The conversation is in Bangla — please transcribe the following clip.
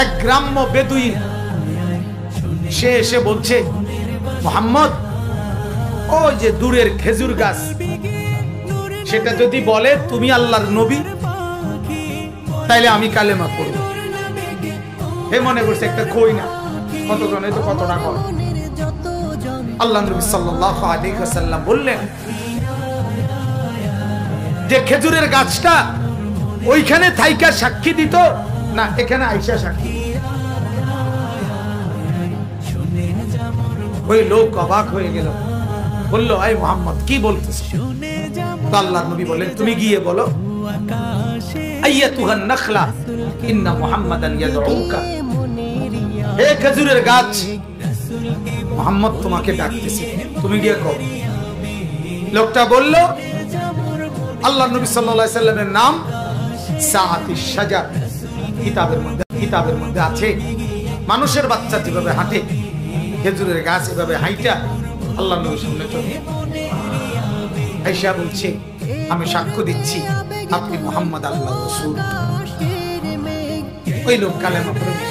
এক গ্রাম্য বেদুইন সে এসে বলছে, মুহাম্মদ, ও যে দূরের খেজুর গাছ, সেটা যদি বলে তুমি আল্লাহর নবী, তাইলে আমি কালেমা পড়ব। হে মনে করছে একটা কই না, কতজনে তো কতটা কর। আল্লাহ নবী সাল্লাল্লাহু আলাইহি ওয়াসাল্লাম বললেন যে খেজুরের গাছটা ওইখানে থাইকা সাক্ষী দিত না এখানে আইসা সাক্ষী? ওই লোক অবাক হয়ে গেল, বলল, আই মুহাম্মদ কি বলতেছ? তো আল্লাহর নবী বলেন, তুমি গিয়ে বলো, আইয়াতুহান নাখলা ইন্না মুহাম্মাদান ইয়াদউকা, হে খেজুরের গাছ, মুহাম্মদ তোমাকে ডাকতেছে, তুমি গিয়ে কও। লোকটা বলল, আল্লাহর নবী সাল্লাল্লাহু আলাইহি সাল্লামের নাম সাআতিশ শাজার, কিতাবের মধ্যে আছে মানুষের বাচ্চা যেভাবে হাঁটে, খেজুরের গাছ এভাবে হাইটা আল্লাহর নবীর সামনে চলে। আয়েশা বলছে, আমি সাক্ষ্য দিচ্ছি আপনি মুহাম্মদ আল্লাহর রাসূল। ওই লোক কালেমা পড়ে